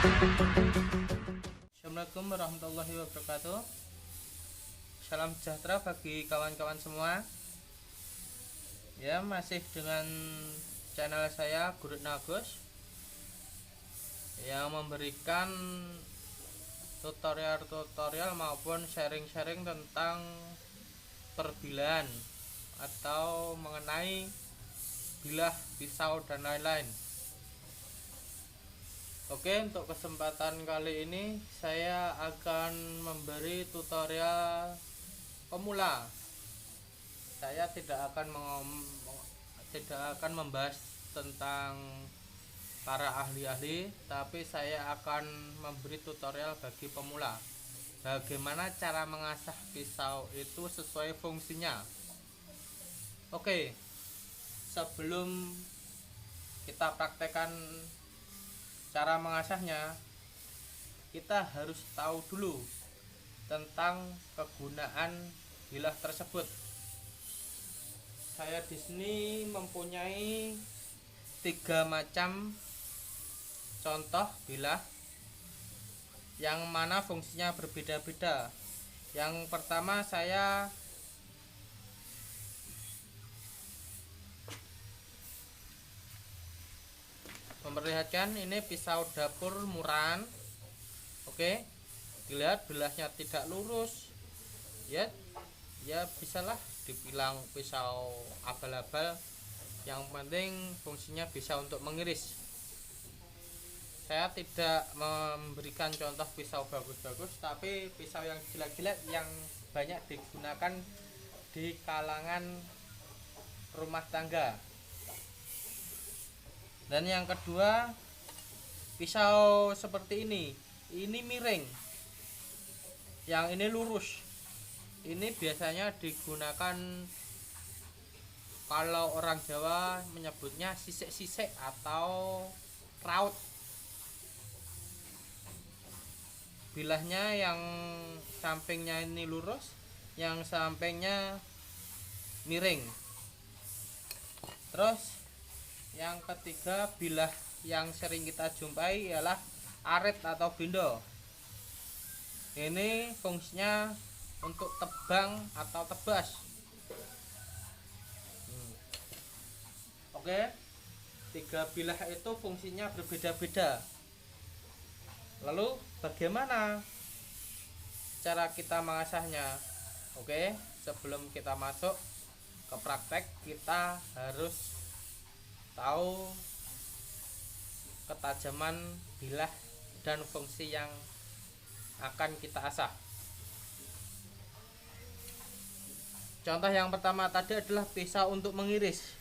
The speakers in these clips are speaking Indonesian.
Assalamualaikum warahmatullahi wabarakatuh. Salam sejahtera bagi kawan-kawan semua. Ya, masih dengan channel saya Guru Nagus yang memberikan tutorial maupun sharing-sharing tentang perbilahan atau mengenai bilah, pisau dan lain-lain. Oke, untuk kesempatan kali ini saya akan memberi tutorial pemula. Saya tidak akan membahas tentang para ahli-ahli, tapi saya akan memberi tutorial bagi pemula. Bagaimana cara mengasah pisau itu sesuai fungsinya. Oke, sebelum kita praktekkan cara mengasahnya, kita harus tahu dulu tentang kegunaan bilah tersebut. Saya di sini mempunyai 3 macam contoh bilah yang mana fungsinya berbeda-beda. Yang pertama, saya memperlihatkan ini pisau dapur murahan. Oke, dilihat bilahnya tidak lurus, ya bisalah dibilang pisau abal-abal. Yang penting fungsinya bisa untuk mengiris. Saya tidak memberikan contoh pisau bagus-bagus, tapi pisau yang jelek-jelek yang banyak digunakan di kalangan rumah tangga. Dan yang kedua, pisau seperti ini miring, yang ini lurus. Ini biasanya digunakan, kalau orang Jawa menyebutnya sisek-sisek atau raut. Bilahnya yang sampingnya ini lurus, yang sampingnya miring. Terus yang ketiga, bilah yang sering kita jumpai ialah arit atau bindo. Ini fungsinya untuk tebang atau tebas. Oke, 3 bilah itu fungsinya berbeda-beda. Lalu bagaimana cara kita mengasahnya? Oke, sebelum kita masuk ke praktek, kita harus tahu ketajaman bilah dan fungsi yang akan kita asah. Contoh yang pertama tadi adalah pisau untuk mengiris.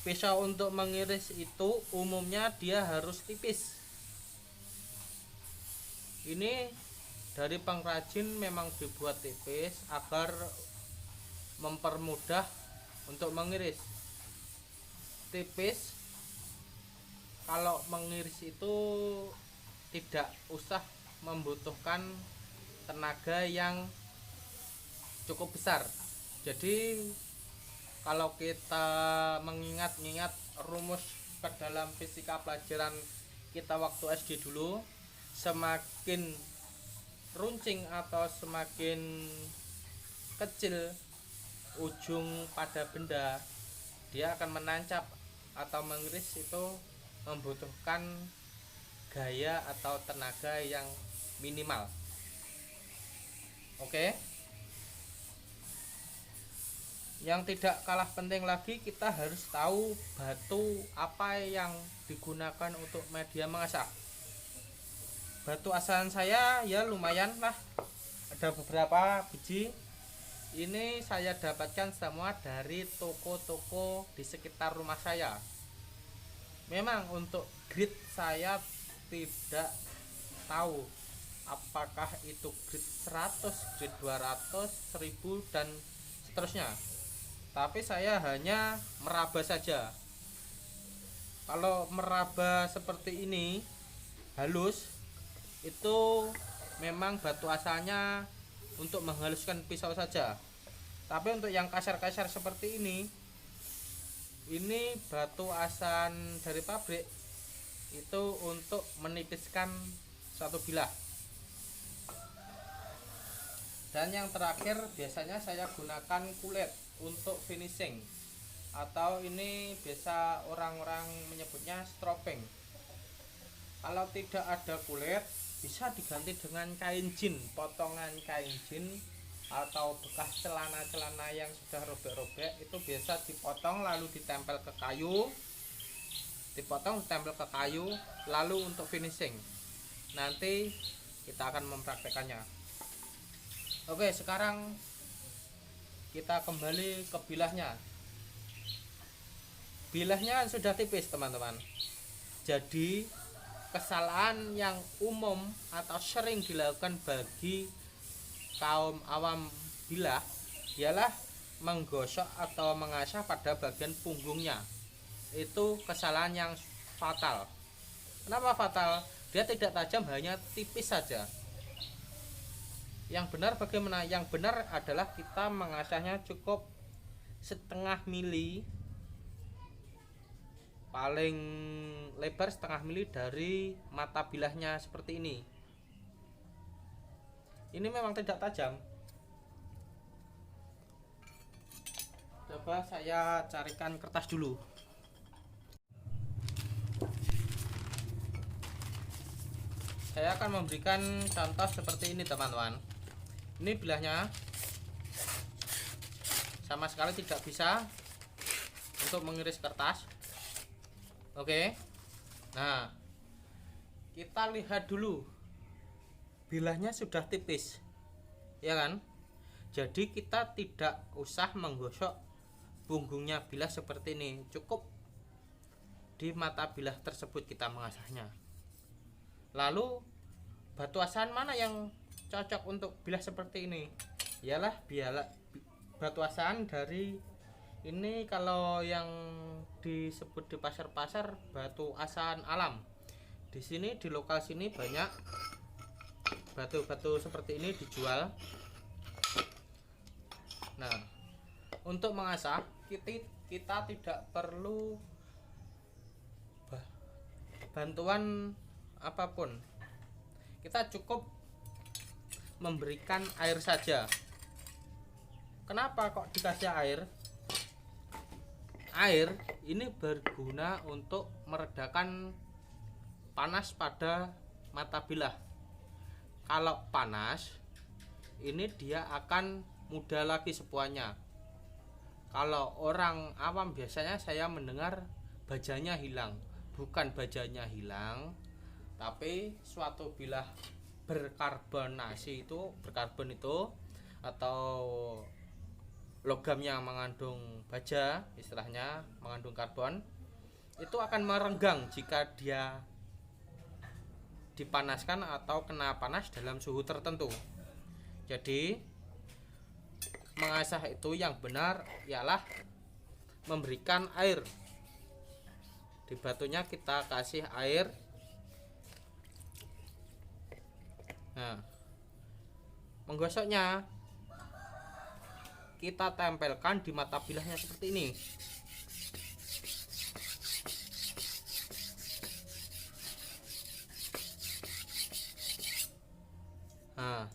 Pisau untuk mengiris itu umumnya dia harus tipis. Ini dari pengrajin memang dibuat tipis agar mempermudah untuk mengiris. Tipis, kalau mengiris itu tidak usah membutuhkan tenaga yang cukup besar. Jadi kalau kita mengingat-ingat rumus ke dalam fisika pelajaran kita waktu SD dulu, semakin runcing atau semakin kecil ujung pada benda, dia akan menancap atau mengiris itu membutuhkan gaya atau tenaga yang minimal. Oke. Yang tidak kalah penting lagi, kita harus tahu batu apa yang digunakan untuk media mengasah. Batu asahan saya ya lumayan lah, ada beberapa biji. Ini saya dapatkan semua dari toko-toko di sekitar rumah saya. Memang untuk grade saya tidak tahu apakah itu grade 100, grade 200, 1000 dan seterusnya. Tapi saya hanya meraba saja. Kalau meraba seperti ini halus, itu memang batu asalnya untuk menghaluskan pisau saja. Tapi untuk yang kasar-kasar seperti ini batu asan dari pabrik. itu untuk menipiskan satu bilah. Dan yang terakhir biasanya saya gunakan kulit untuk finishing, atau ini biasa orang-orang menyebutnya strobing. Kalau tidak ada kulit bisa diganti dengan kain jin, potongan kain jin atau bekas celana-celana yang sudah robek-robek, itu biasa dipotong lalu ditempel ke kayu, lalu untuk finishing. Nanti kita akan mempraktekannya. Oke, sekarang kita kembali ke bilahnya. Bilahnya sudah tipis teman-teman. Jadi kesalahan yang umum atau sering dilakukan bagi kaum awam bilah ialah menggosok atau mengasah pada bagian punggungnya. Itu kesalahan yang fatal. Kenapa fatal? Dia tidak tajam, hanya tipis saja. Yang benar bagaimana? Yang benar adalah kita mengasahnya cukup setengah mili, paling lebar setengah mili dari mata bilahnya seperti ini. Ini memang tidak tajam. Coba saya carikan kertas dulu. Saya akan memberikan contoh seperti ini teman-teman. Ini bilahnya sama sekali tidak bisa untuk mengiris kertas. Oke. Nah, kita lihat dulu. Bilahnya sudah tipis. Ya kan? Jadi kita tidak usah menggosok punggungnya bilah seperti ini. Cukup di mata bilah tersebut kita mengasahnya. Lalu batu asan mana yang cocok untuk bilah seperti ini? Ialah batu asan dari ini, kalau yang disebut di pasar-pasar batu asan alam. Di sini di lokal sini banyak batu-batu seperti ini dijual. Nah, untuk mengasah kita tidak perlu bantuan apapun. Kita cukup memberikan air saja. Kenapa kok dikasih air? Air ini berguna untuk meredakan panas pada mata bilah. Kalau panas, ini dia akan mudah lagi sepuanya. Kalau orang awam biasanya saya mendengar bajanya hilang. Bukan bajanya hilang, tapi suatu bilah berkarbon itu atau logam yang mengandung baja, istilahnya mengandung karbon, itu akan merenggang jika dia dipanaskan atau kena panas dalam suhu tertentu. Jadi mengasah itu yang benar ialah memberikan air. Di batunya kita kasih air. Nah, menggosoknya kita tempelkan di mata bilahnya seperti ini. Nah,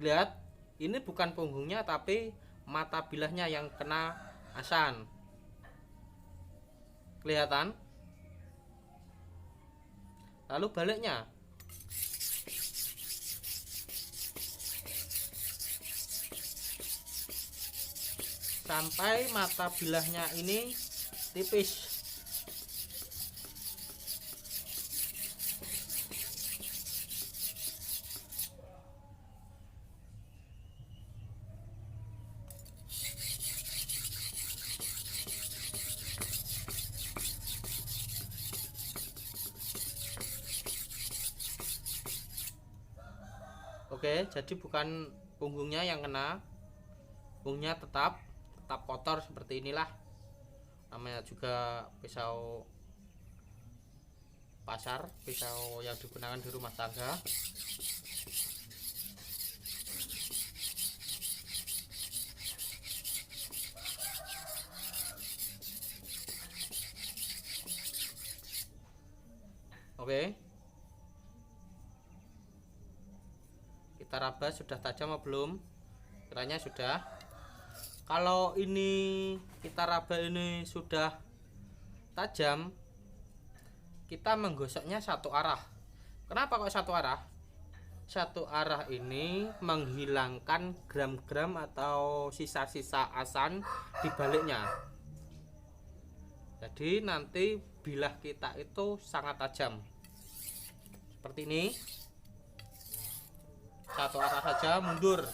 lihat, ini bukan punggungnya tapi mata bilahnya yang kena asan. Kelihatan? Lalu baliknya. Sampai mata bilahnya ini tipis. Oke, jadi bukan punggungnya yang kena, punggungnya tetap kotor seperti inilah. Namanya juga pisau pasar, pisau yang digunakan di rumah tangga. Oke, kita raba sudah tajam atau belum? Kiranya sudah. Kalau ini kita raba ini sudah tajam, kita menggosoknya satu arah. Kenapa kok satu arah? Satu arah ini menghilangkan gram-gram atau sisa-sisa asan di baliknya. Jadi nanti bilah kita itu sangat tajam. Seperti ini. Satu arah saja, mundur.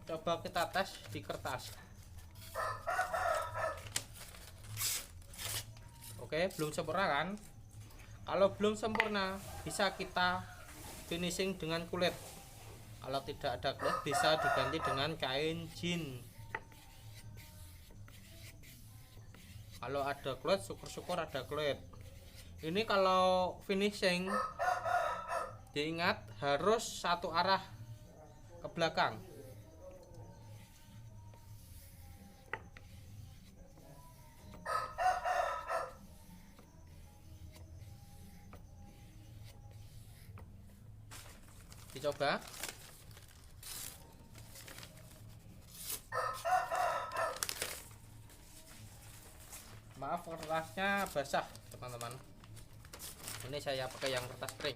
Coba kita tes di kertas. Oke, belum sempurna kan? Kalau belum sempurna, bisa kita finishing dengan kulit. Kalau tidak ada kulit, bisa diganti dengan kain jin. Kalau ada kulit, syukur-syukur ada kulit. Ini kalau finishing, diingat harus satu arah ke belakang. Dicoba. Maaf kertasnya basah teman-teman. Ini saya pakai yang kertas kering.